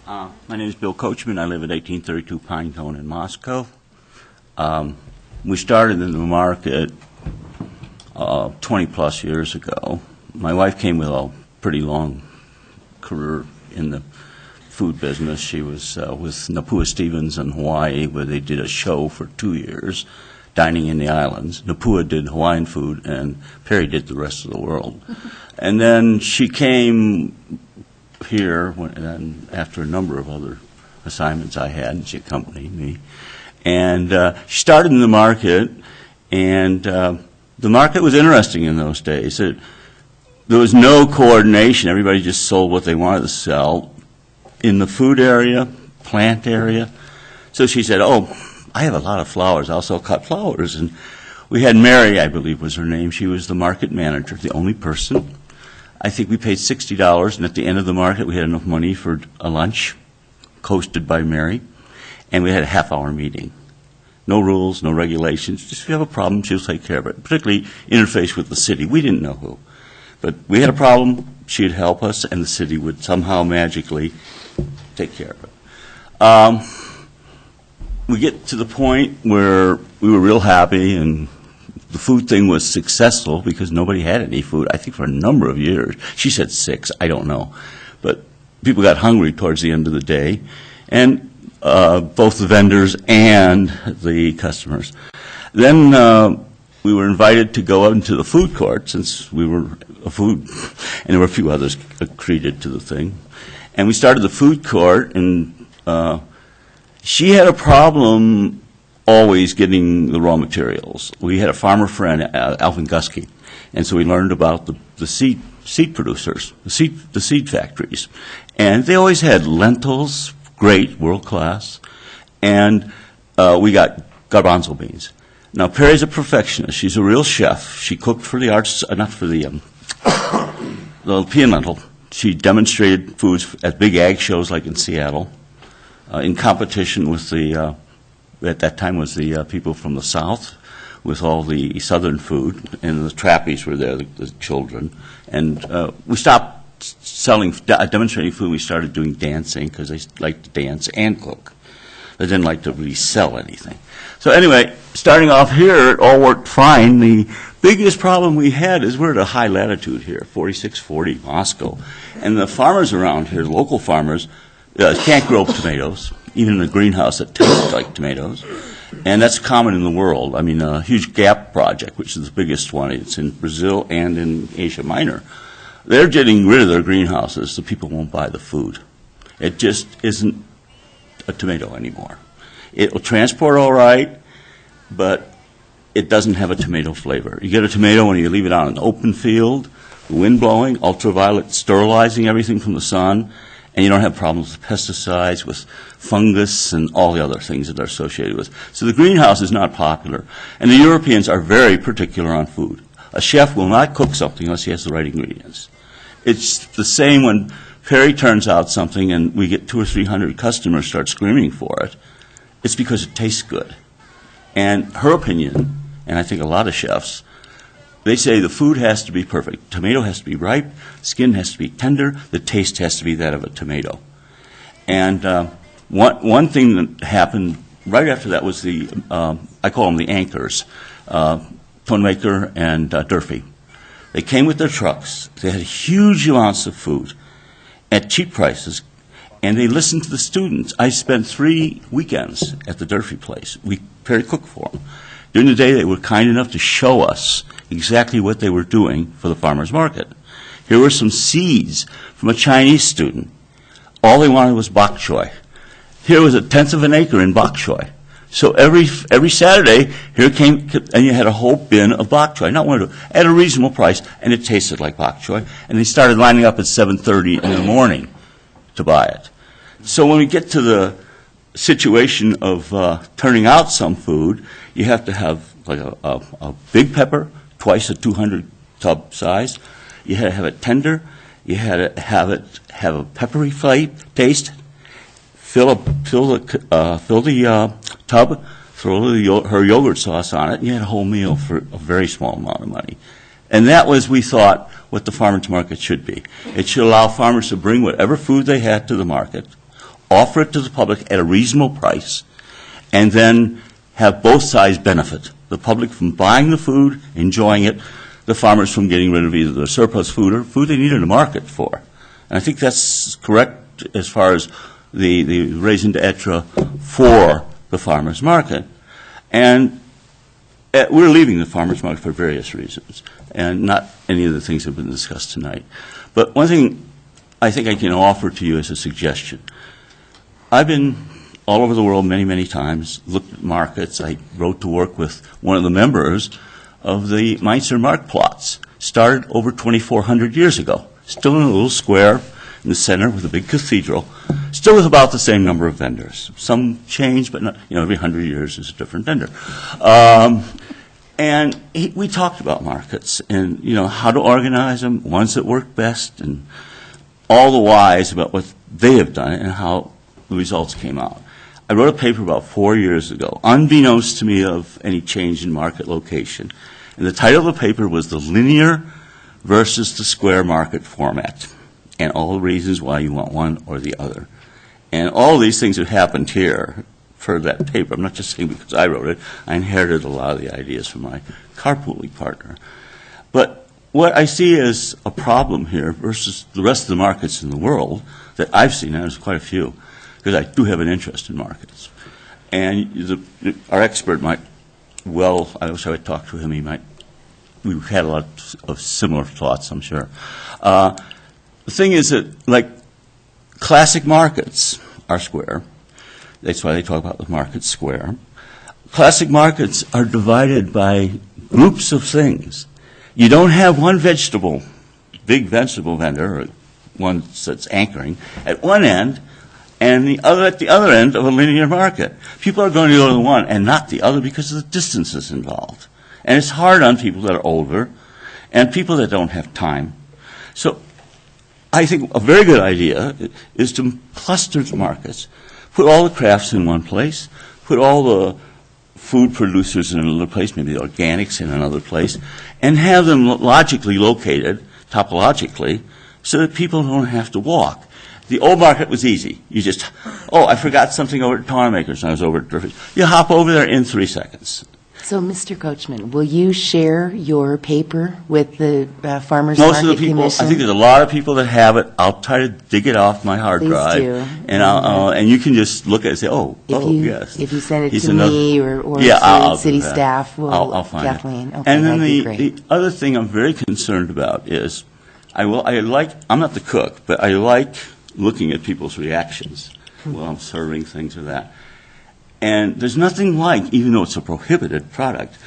My name is Bill Coachman. I live at 1832 Pinecone in Moscow. We started in the market 20-plus years ago. My wife came with a pretty long career in the food business. She was with Napua Stevens in Hawaii, where they did a show for 2 years, dining in the islands. Napua did Hawaiian food, and Perry did the rest of the world. And then she came here and after a number of other assignments I had, and she accompanied me. And she started in the market, and the market was interesting in those days. There was no coordination. Everybody just sold what they wanted to sell in the food area, plant area. So she said, oh, I have a lot of flowers. I'll sell cut flowers. And we had Mary, I believe was her name. She was the market manager, the only person. I think we paid $60, and at the end of the market, we had enough money for a lunch, hosted by Mary, and we had a half-hour meeting. No rules, no regulations. Just if you have a problem, she'll take care of it, particularly interface with the city. We didn't know who. But we had a problem, she'd help us, and the city would somehow magically take care of it. We get to the point where we were real happy, and the food thing was successful because nobody had any food, I think, for a number of years. She said 6, I don't know. But people got hungry towards the end of the day, and both the vendors and the customers. Then we were invited to go out into the food court, since we were a food, and there were a few others accreted to the thing. And we started the food court, and she had a problem always getting the raw materials. We had a farmer friend, Alvin Gusky, and so we learned about the seed producers, the seed factories. And they always had lentils, great, world class, and we got garbanzo beans. Now, Perry's a perfectionist. She's a real chef. She cooked for the arts, not for the Pea Lentil. She demonstrated foods at big ag shows like in Seattle, in competition with the at that time was the people from the South with all the Southern food, and the trappies were there, the children. And we stopped demonstrating food. We started doing dancing because they liked to dance and cook. They didn't like to really sell anything. So anyway, starting off here, it all worked fine. The biggest problem we had is we're at a high latitude here, 4640 Moscow. And the farmers around here, local farmers, can't grow tomatoes, even in a greenhouse that tastes like tomatoes. And that's common in the world. I mean, a huge GAP project, which is the biggest one. It's in Brazil and in Asia Minor. They're getting rid of their greenhouses so people won't buy the food. It just isn't a tomato anymore. It will transport all right, but it doesn't have a tomato flavor. You get a tomato when you leave it out in an open field, the wind blowing, ultraviolet sterilizing everything from the sun, and you don't have problems with pesticides, with fungus, and all the other things that are associated with. So the greenhouse is not popular. And the Europeans are very particular on food. A chef will not cook something unless he has the right ingredients. It's the same when Perry turns out something and we get 200 or 300 customers start screaming for it. It's because it tastes good. And her opinion, and I think a lot of chefs, they say the food has to be perfect. Tomato has to be ripe, skin has to be tender, the taste has to be that of a tomato. And one thing that happened right after that was the, I call them the anchors, Tonemaker and Durfee. They came with their trucks. They had huge amounts of food at cheap prices, and they listened to the students. I spent 3 weekends at the Durfee place. We Perry cooked for them. During the day, they were kind enough to show us exactly what they were doing for the farmer's market. Here were some seeds from a Chinese student. All they wanted was bok choy. Here was 1/10 of an acre in bok choy. So every Saturday, here came, and you had a whole bin of bok choy, not one or two, at a reasonable price, and it tasted like bok choy. And they started lining up at 7:30 in the morning to buy it. So when we get to the situation of turning out some food, you have to have like a big pepper, twice a 200 tub size. You had to have it tender. You had to have it have a peppery taste. Fill the tub, throw her yogurt sauce on it, and you had a whole meal for a very small amount of money. And that was, we thought, what the farmers market should be. It should allow farmers to bring whatever food they had to the market, offer it to the public at a reasonable price, and then have both sides benefit. The public from buying the food, enjoying it, the farmers from getting rid of either the surplus food or food they needed a market for. And I think that's correct as far as the raison d'etre for the farmers market. And we're leaving the farmers market for various reasons, and not any of the things that have been discussed tonight. But one thing I think I can offer to you as a suggestion. I've been all over the world many, many times, looked at markets. I wrote to work with one of the members of the Mainzer Marktplatz, started over 2,400 years ago, still in a little square in the center with a big cathedral, still with about the same number of vendors. Some change, but not, every 100 years is a different vendor. And we talked about markets and, how to organize them, ones that work best, and all the whys about what they have done and how the results came out. I wrote a paper about 4 years ago, unbeknownst to me of any change in market location. And the title of the paper was The Linear versus the Square Market Format, and all the reasons why you want one or the other. And all these things have happened here for that paper. I'm not just saying because I wrote it. I inherited a lot of the ideas from my carpooling partner. But what I see as a problem here versus the rest of the markets in the world that I've seen, and there's quite a few, because I do have an interest in markets. And our expert might, I wish I would talk to him. We've had a lot of similar thoughts, I'm sure. The thing is that, like, classic markets are square. That's why they talk about the market square. Classic markets are divided by groups of things. You don't have one big vegetable vendor, or one that's anchoring, at one end, and the other at the other end of a linear market. People are going to go to the one and not the other because of the distances involved. And it's hard on people that are older and people that don't have time. So I think a very good idea is to cluster the markets, put all the crafts in one place, put all the food producers in another place, maybe the organics in another place, and have them logically located, topologically, so that people don't have to walk. The old market was easy. You just, I forgot something over at Tonemakers, and I was over at Durfee. You hop over there in 3 seconds. So, Mr. Coachman, will you share your paper with the Farmers Most Market of the people, Commission? I think there's a lot of people that have it. I'll try to dig it off my hard Please drive. do. And and you can just look at it and say, yes. If you send it He's to me or I'll city do that. staff, I'll find Kathleen. it. Okay, And then that'd be great. the other thing I'm very concerned about is, I'm not the cook, but I like looking at people's reactions while I'm serving things or that. And there's nothing like, even though it's a prohibited product,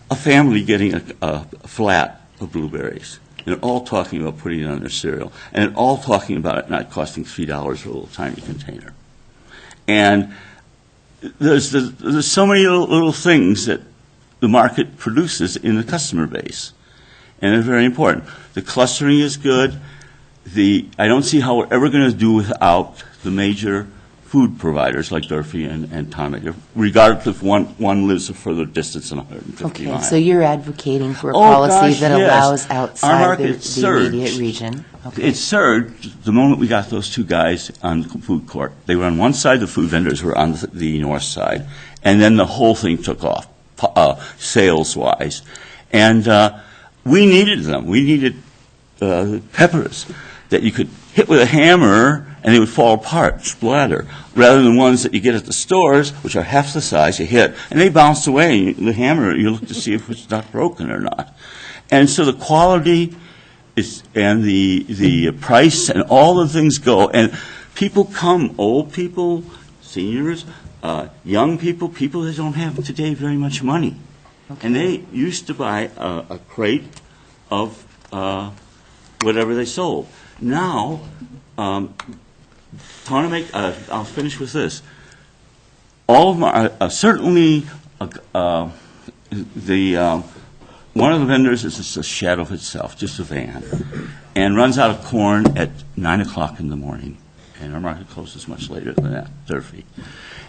a family getting a flat of blueberries. And they're all talking about putting it on their cereal. And they're all talking about it not costing $3 for a little tiny container. And there's so many little things that the market produces in the customer base. And they're very important. The clustering is good. I don't see how we're ever going to do without the major food providers like Durfee and Tonemaker, regardless if one lives a further distance than 150 miles. Okay, so you're advocating for a policy that allows outside the immediate region. Okay. It surged the moment we got those two guys on the food court. They were on one side, the food vendors were on the north side, and then the whole thing took off, sales-wise. And we needed them. We needed peppers that you could hit with a hammer and they would fall apart, splatter, rather than ones that you get at the stores, which are half the size, you hit, and they bounce away. And the hammer, you look to see if it's not broken or not. And so the quality and the price and all the things go. And people come, old people, seniors, young people, people that don't have today very much money. Okay. And they used to buy a crate of whatever they sold. Now, I'll finish with this. All of them certainly one of the vendors is just a shadow of itself, just a van, and runs out of corn at 9 o'clock in the morning. And our market closes much later than that, Durfee.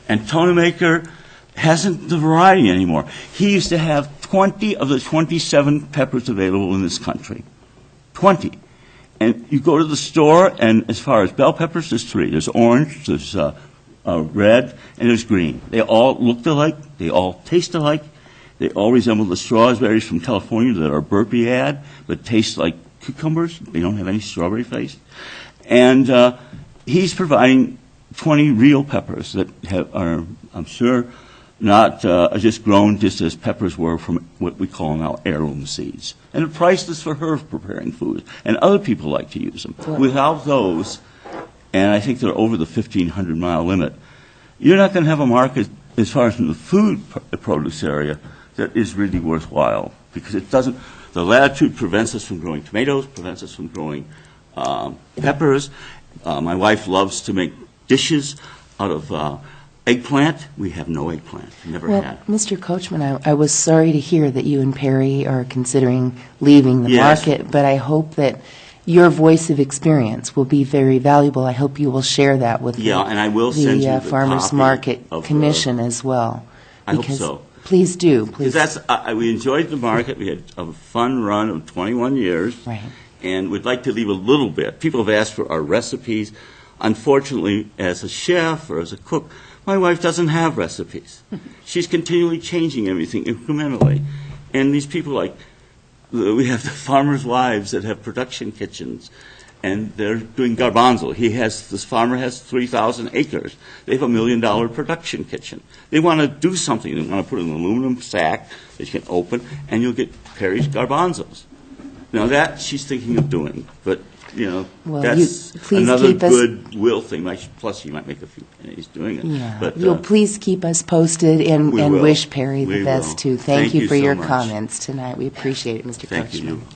And Tonemaker hasn't the variety anymore. He used to have 20 of the 27 peppers available in this country. 20. And you go to the store, and as far as bell peppers, there's three. There's orange, there's red, and there's green. They all look alike. They all taste alike. They all resemble the strawberries from California that our Burpee had, but taste like cucumbers. They don't have any strawberry taste. And he's providing 20 real peppers that are, I'm sure, not just grown just as peppers were from what we call now heirloom seeds. And they're priceless for her preparing food. And other people like to use them. Right. Without those, and I think they're over the 1,500-mile limit, you're not going to have a market as far as in the food produce area that is really worthwhile, because it doesn't. The latitude prevents us from growing tomatoes, prevents us from growing peppers. My wife loves to make dishes out of eggplant. We have no eggplant. Never had. Mr. Coachman, I was sorry to hear that you and Perry are considering leaving the Yes. market, but I hope that your voice of experience will be very valuable. I hope you will share that with and I will send you the Farmers copy Market of Commission as well. I hope Because- so. Please do, Because please. we enjoyed the market. We had a fun run of 21 years. Right. And we'd like to leave a little bit. People have asked for our recipes. Unfortunately, as a chef or as a cook, my wife doesn't have recipes. She's continually changing everything incrementally. And these people we have the farmers' wives that have production kitchens, and they're doing garbanzo. This farmer has 3,000 acres. They have $1 million production kitchen. They want to do something. They want to put an aluminum sack that you can open, and you'll get Perry's garbanzos. Now that she's thinking of doing, but Well, that's please another keep us- goodwill thing. Plus, you might make a few pennies doing it. Yeah, But, you'll please keep us posted and we will. wish Perry We the best will. too. Thank you for so your much. comments tonight. We appreciate it, Mr. Thank Coachman. you.